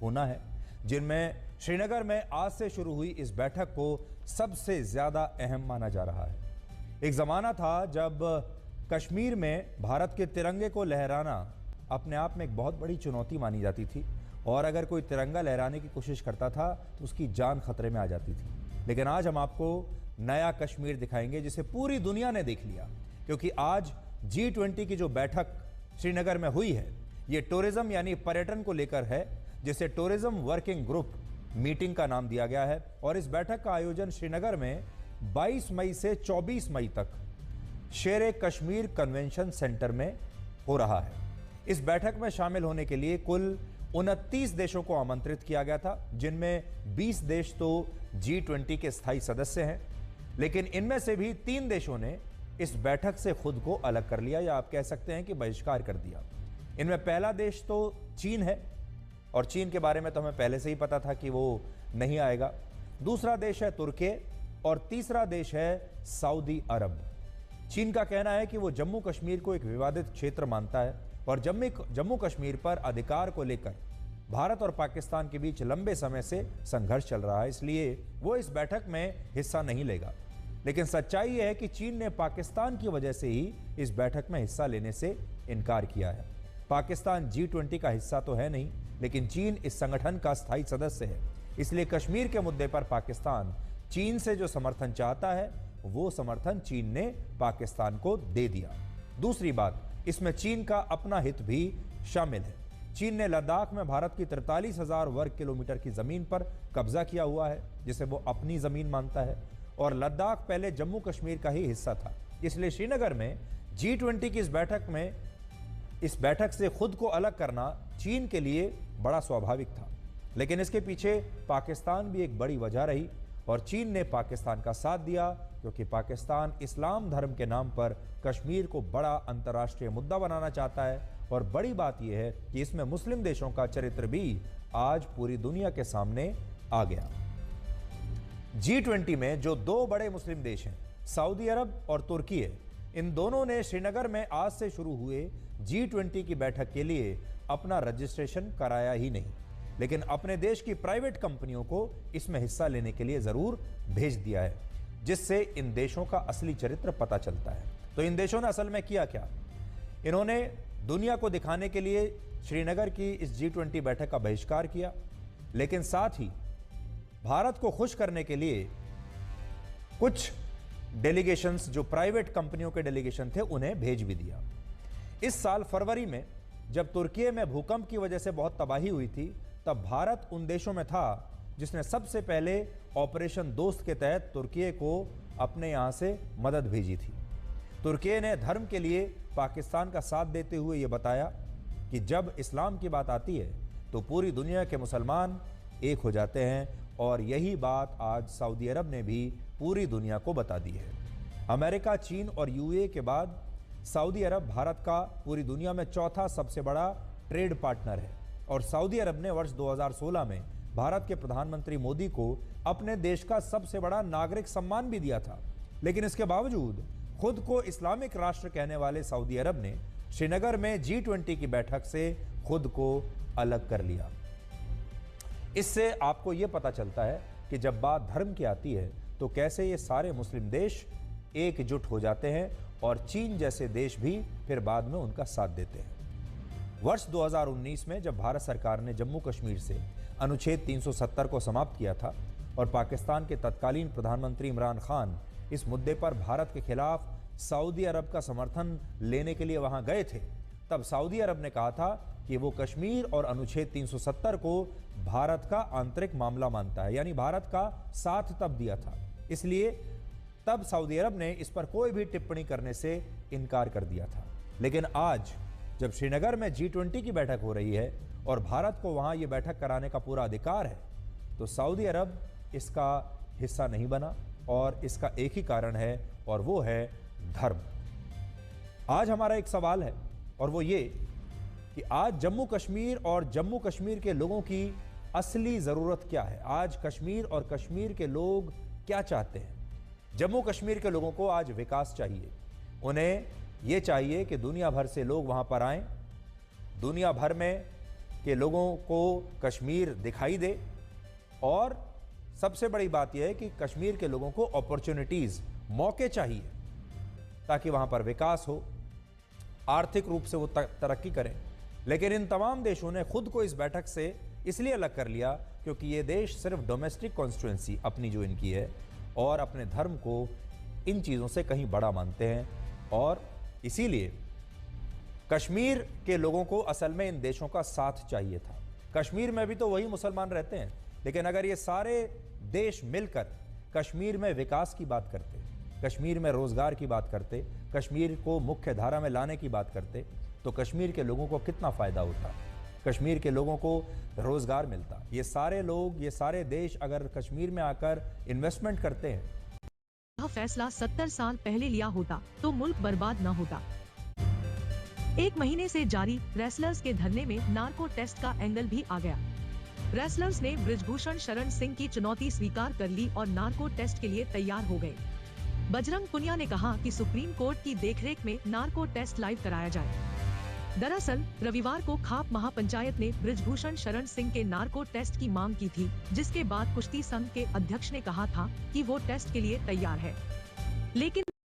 होना है, जिनमें श्रीनगर में आज से शुरू हुई इस बैठक को सबसे ज़्यादा अहम माना जा रहा है। एक ज़माना था जब कश्मीर में भारत के तिरंगे को लहराना अपने आप में एक बहुत बड़ी चुनौती मानी जाती थी, और अगर कोई तिरंगा लहराने की कोशिश करता था तो उसकी जान खतरे में आ जाती थी। लेकिन आज हम आपको नया कश्मीर दिखाएंगे जिसे पूरी दुनिया ने देख लिया, क्योंकि आज G20 की जो बैठक श्रीनगर में हुई है, ये टूरिज्म यानी पर्यटन को लेकर है, जिसे टूरिज्म वर्किंग ग्रुप मीटिंग का नाम दिया गया है। और इस बैठक का आयोजन श्रीनगर में 22 मई से 24 मई तक शेर कश्मीर कन्वेंशन सेंटर में हो रहा है। इस बैठक में शामिल होने के लिए कुल 29 देशों को आमंत्रित किया गया था, जिनमें 20 देश तो G20 के स्थायी सदस्य हैं, लेकिन इनमें से भी 3 देशों ने इस बैठक से खुद को अलग कर लिया, या आप कह सकते हैं कि बहिष्कार कर दिया। इनमें पहला देश तो चीन है, और चीन के बारे में तो हमें पहले से ही पता था कि वो नहीं आएगा। दूसरा देश है तुर्की, और तीसरा देश है सऊदी अरब। चीन का कहना है कि वो जम्मू कश्मीर को एक विवादित क्षेत्र मानता है, और जम्मू कश्मीर पर अधिकार को लेकर भारत और पाकिस्तान के बीच लंबे समय से संघर्ष चल रहा है, इसलिए वो इस बैठक में हिस्सा नहीं लेगा। लेकिन सच्चाई यह है कि चीन ने पाकिस्तान की वजह से ही इस बैठक में हिस्सा लेने से इनकार किया है। पाकिस्तान G20 का हिस्सा तो है नहीं, लेकिन चीन इस संगठन का स्थायी सदस्य है, इसलिए कश्मीर के मुद्दे पर पाकिस्तान चीन से जो समर्थन चाहता है वो समर्थन चीन ने पाकिस्तान को दे दिया। दूसरी बात, इसमें चीन का अपना हित भी शामिल है। चीन ने लद्दाख में भारत की 43,000 वर्ग किलोमीटर की जमीन पर कब्जा किया हुआ है, जिसे वो अपनी जमीन मानता है, और लद्दाख पहले जम्मू कश्मीर का ही हिस्सा था। इसलिए श्रीनगर में G20 की इस बैठक से खुद को अलग करना चीन के लिए बड़ा स्वाभाविक था। लेकिन इसके पीछे पाकिस्तान भी एक बड़ी वजह रही, और चीन ने पाकिस्तान का साथ दिया, क्योंकि पाकिस्तान इस्लाम धर्म के नाम पर कश्मीर को बड़ा अंतर्राष्ट्रीय मुद्दा बनाना चाहता है। और बड़ी बात यह है कि इसमें मुस्लिम देशों का चरित्र भी आज पूरी दुनिया के सामने आ गया। G20 में जो 2 बड़े मुस्लिम देश हैं, सऊदी अरब और तुर्की है, इन दोनों ने श्रीनगर में आज से शुरू हुए G20 की बैठक के लिए अपना रजिस्ट्रेशन कराया ही नहीं, लेकिन अपने देश की प्राइवेट कंपनियों को इसमें हिस्सा लेने के लिए जरूर भेज दिया है, जिससे इन देशों का असली चरित्र पता चलता है। तो इन देशों ने असल में किया क्या? इन्होंने दुनिया को दिखाने के लिए श्रीनगर की इस G20 बैठक का बहिष्कार किया, लेकिन साथ ही भारत को खुश करने के लिए कुछ डेलीगेशंस, जो प्राइवेट कंपनियों के डेलीगेशन थे, उन्हें भेज भी दिया। इस साल फरवरी में जब तुर्की में भूकंप की वजह से बहुत तबाही हुई थी, तब भारत उन देशों में था जिसने सबसे पहले ऑपरेशन दोस्त के तहत तुर्की को अपने यहां से मदद भेजी थी। तुर्की ने धर्म के लिए पाकिस्तान का साथ देते हुए यह बताया कि जब इस्लाम की बात आती है तो पूरी दुनिया के मुसलमान एक हो जाते हैं, और यही बात आज सऊदी अरब ने भी पूरी दुनिया को बता दी है। अमेरिका, चीन और UAE के बाद सऊदी अरब भारत का पूरी दुनिया में चौथा सबसे बड़ा ट्रेड पार्टनर है, और सऊदी अरब ने वर्ष 2016 में भारत के प्रधानमंत्री मोदी को अपने देश का सबसे बड़ा नागरिक सम्मान भी दिया था। लेकिन इसके बावजूद खुद को इस्लामिक राष्ट्र कहने वाले सऊदी अरब ने श्रीनगर में G20 की बैठक से खुद को अलग कर लिया। इससे आपको यह पता चलता है कि जब बात धर्म की आती है तो कैसे ये सारे मुस्लिम देश एकजुट हो जाते हैं, और चीन जैसे देश भी फिर बाद में उनका साथ देते हैं। वर्ष 2019 में जब भारत सरकार ने जम्मू कश्मीर से अनुच्छेद 370 को समाप्त किया था, और पाकिस्तान के तत्कालीन प्रधानमंत्री इमरान खान इस मुद्दे पर भारत के खिलाफ सऊदी अरब का समर्थन लेने के लिए वहां गए थे, तब सऊदी अरब ने कहा था कि वो कश्मीर और अनुच्छेद 370 को भारत का आंतरिक मामला मानता है, यानी भारत का साथ तब दिया था। इसलिए तब सऊदी अरब ने इस पर कोई भी टिप्पणी करने से इनकार कर दिया था। लेकिन आज जब श्रीनगर में G20 की बैठक हो रही है और भारत को वहां यह बैठक कराने का पूरा अधिकार है, तो सऊदी अरब इसका हिस्सा नहीं बना, और इसका एक ही कारण है, और वो है धर्म। आज हमारा एक सवाल है, और वो ये कि आज जम्मू कश्मीर और जम्मू कश्मीर के लोगों की असली ज़रूरत क्या है? आज कश्मीर और कश्मीर के लोग क्या चाहते हैं? जम्मू कश्मीर के लोगों को आज विकास चाहिए। उन्हें ये चाहिए कि दुनिया भर से लोग वहाँ पर आएँ, दुनिया भर में कि लोगों को कश्मीर दिखाई दे, और सबसे बड़ी बात यह है कि कश्मीर के लोगों को अपॉर्चुनिटीज, मौके चाहिए ताकि वहां पर विकास हो, आर्थिक रूप से वो तरक्की करें। लेकिन इन तमाम देशों ने खुद को इस बैठक से इसलिए अलग कर लिया क्योंकि ये देश सिर्फ डोमेस्टिक कॉन्स्टिट्यूएंसी अपनी जो इनकी है और अपने धर्म को इन चीज़ों से कहीं बड़ा मानते हैं, और इसीलिए कश्मीर के लोगों को असल में इन देशों का साथ चाहिए था। कश्मीर में भी तो वही मुसलमान रहते हैं, लेकिन अगर ये सारे देश मिलकर कश्मीर में विकास की बात करते, कश्मीर में रोजगार की बात करते, कश्मीर को मुख्य धारा में लाने की बात करते, तो कश्मीर के लोगों को कितना फायदा होता, कश्मीर के लोगों को रोजगार मिलता। ये सारे लोग, ये सारे देश अगर कश्मीर में आकर इन्वेस्टमेंट करते हैं। यह फैसला 70 साल पहले लिया होता तो मुल्क बर्बाद न होता। 1 महीने से जारी रेसलर्स के धरने में नार्को टेस्ट का एंगल भी आ गया। रेसलर्स ने बृजभूषण शरण सिंह की चुनौती स्वीकार कर ली और नार्को टेस्ट के लिए तैयार हो गए। बजरंग पुनिया ने कहा कि सुप्रीम कोर्ट की देखरेख में नार्को टेस्ट लाइव कराया जाए। दरअसल रविवार को खाप महापंचायत ने बृजभूषण शरण सिंह के नार्को टेस्ट की मांग की थी, जिसके बाद कुश्ती संघ के अध्यक्ष ने कहा था कि वो टेस्ट के लिए तैयार है। लेकिन